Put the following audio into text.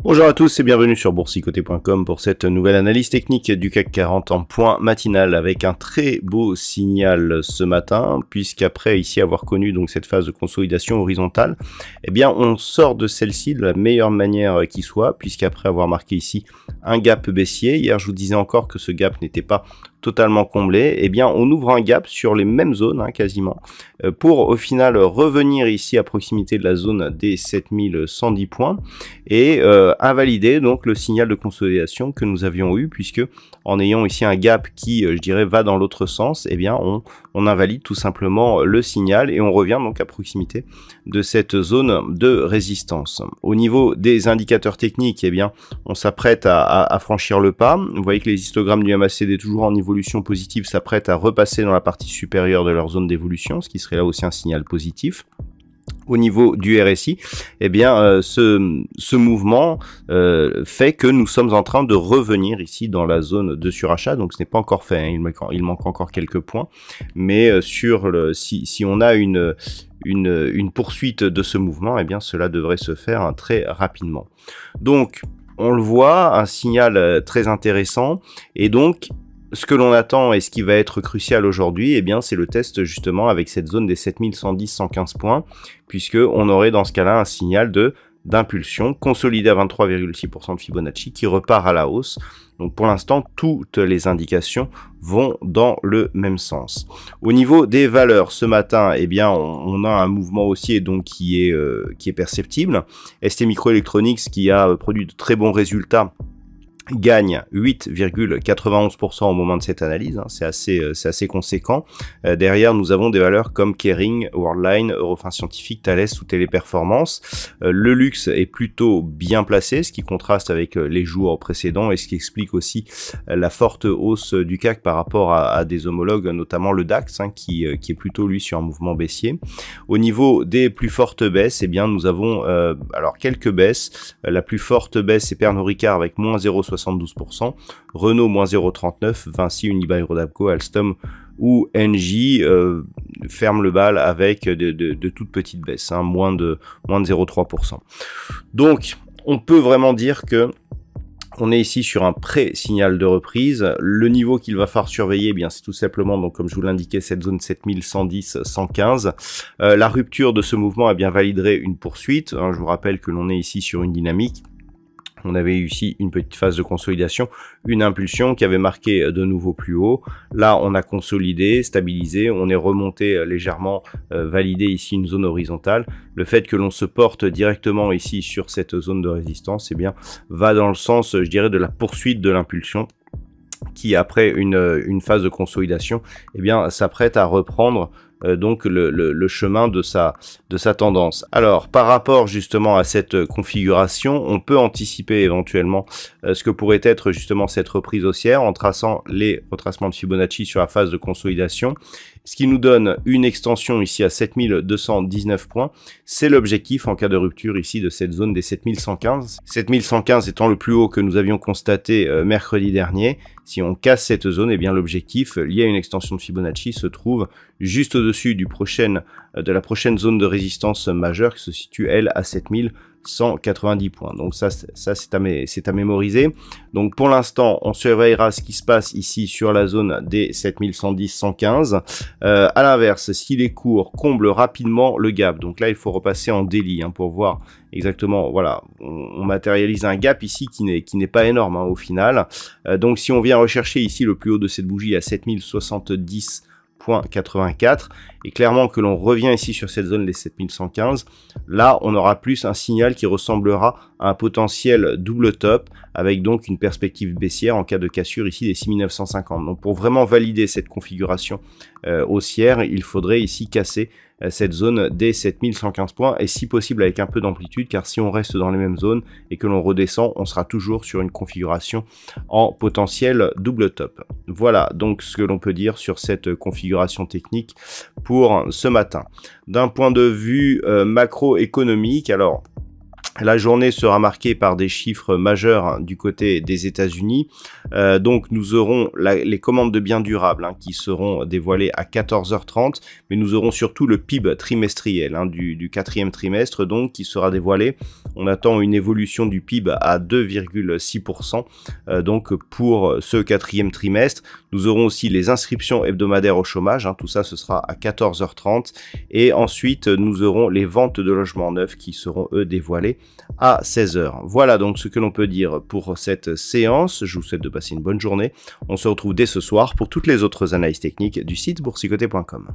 Bonjour à tous et bienvenue sur boursicoté.com pour cette nouvelle analyse technique du CAC 40 en point matinal avec un très beau signal ce matin, puisqu'après ici avoir connu donc cette phase de consolidation horizontale, eh bien on sort de celle-ci de la meilleure manière qui soit, puisqu'après avoir marqué ici un gap baissier, hier je vous disais encore que ce gap n'était pas totalement comblé, eh bien on ouvre un gap sur les mêmes zones quasiment, pour au final revenir ici à proximité de la zone des 7110 points et invalider donc le signal de consolidation que nous avions eu, puisque en ayant ici un gap qui je dirais va dans l'autre sens, eh bien on invalide tout simplement le signal et on revient donc à proximité de cette zone de résistance. Au niveau des indicateurs techniques, eh bien on s'apprête à franchir le pas. Vous voyez que les histogrammes du MACD toujours en évolution positive s'apprêtent à repasser dans la partie supérieure de leur zone d'évolution, ce qui serait là aussi un signal positif. Au niveau du RSI, eh bien, ce mouvement fait que nous sommes en train de revenir ici dans la zone de surachat. Donc, ce n'est pas encore fait, il manque encore quelques points. Mais si on a une poursuite de ce mouvement, eh bien, cela devrait se faire très rapidement. Donc, on le voit, un signal très intéressant. Et donc, ce que l'on attend et ce qui va être crucial aujourd'hui, eh bien, c'est le test justement avec cette zone des 7110-115 points, puisque on aurait dans ce cas-là un signal d'impulsion consolidé à 23,6% de Fibonacci qui repart à la hausse. Donc pour l'instant, toutes les indications vont dans le même sens. Au niveau des valeurs, ce matin, eh bien, on a un mouvement haussier donc qui est perceptible. STMicroelectronics qui a produit de très bons résultats gagne 8,91% au moment de cette analyse, c'est assez conséquent. Derrière, nous avons des valeurs comme Kering, Worldline, Eurofins Scientifique, Thales ou Téléperformance. Le luxe est plutôt bien placé, ce qui contraste avec les jours précédents et ce qui explique aussi la forte hausse du CAC par rapport à des homologues, notamment le DAX, qui est plutôt lui sur un mouvement baissier. Au niveau des plus fortes baisses, eh bien, nous avons alors quelques baisses. La plus forte baisse est Pernod Ricard avec moins 0,72%, Renault moins 0,39%, Vinci, Unibail Rodamco, Alstom ou Engie ferment le bal avec de toutes petites baisses, moins de 0,3%. Donc, on peut vraiment dire que on est ici sur un pré-signal de reprise. Le niveau qu'il va falloir surveiller, eh bien, c'est tout simplement, donc, comme je vous l'indiquais, cette zone 7110-115. La rupture de ce mouvement, eh bien, validerait une poursuite. Je vous rappelle que l'on est ici sur une dynamique. On avait eu ici une petite phase de consolidation, une impulsion qui avait marqué de nouveau plus haut. Là, on a consolidé, stabilisé, on est remonté légèrement, validé ici une zone horizontale. Le fait que l'on se porte directement ici sur cette zone de résistance, eh bien, va dans le sens, je dirais, de la poursuite de l'impulsion qui, après une phase de consolidation, eh bien, s'apprête à reprendre donc le chemin de sa tendance. Alors par rapport justement à cette configuration, on peut anticiper éventuellement ce que pourrait être justement cette reprise haussière en traçant les retracements de Fibonacci sur la phase de consolidation, ce qui nous donne une extension ici à 7219 points. C'est l'objectif en cas de rupture ici de cette zone des 7115. 7115 étant le plus haut que nous avions constaté mercredi dernier. Si on casse cette zone, eh bien l'objectif lié à une extension de Fibonacci se trouve juste au-dessus de la prochaine zone de résistance majeure qui se situe elle à 7190 points. Donc ça c'est à mémoriser. Donc pour l'instant, on surveillera ce qui se passe ici sur la zone des 7110-115. À l'inverse, si les cours comblent rapidement le gap, donc là il faut repasser en daily pour voir exactement, voilà, on matérialise un gap ici qui n'est pas énorme au final. Donc si on vient rechercher ici le plus haut de cette bougie à 7070,84 et clairement que l'on revient ici sur cette zone des 7115, là on aura plus un signal qui ressemblera à un potentiel double top avec donc une perspective baissière en cas de cassure ici des 6950. Donc pour vraiment valider cette configuration haussière, il faudrait ici casser cette zone des 7115 points et si possible avec un peu d'amplitude, car si on reste dans les mêmes zones et que l'on redescend, on sera toujours sur une configuration en potentiel double top. Voilà donc ce que l'on peut dire sur cette configuration technique pour ce matin. D'un point de vue macroéconomique, alors la journée sera marquée par des chiffres majeurs du côté des États-Unis. Donc nous aurons les commandes de biens durables qui seront dévoilées à 14h30, mais nous aurons surtout le PIB trimestriel du quatrième trimestre donc qui sera dévoilé. On attend une évolution du PIB à 2,6% donc pour ce quatrième trimestre. Nous aurons aussi les inscriptions hebdomadaires au chômage, tout ça ce sera à 14h30 et ensuite nous aurons les ventes de logements neufs qui seront eux dévoilées à 16h. Voilà donc ce que l'on peut dire pour cette séance. Je vous souhaite de passer une bonne journée. On se retrouve dès ce soir pour toutes les autres analyses techniques du site boursicoté.com.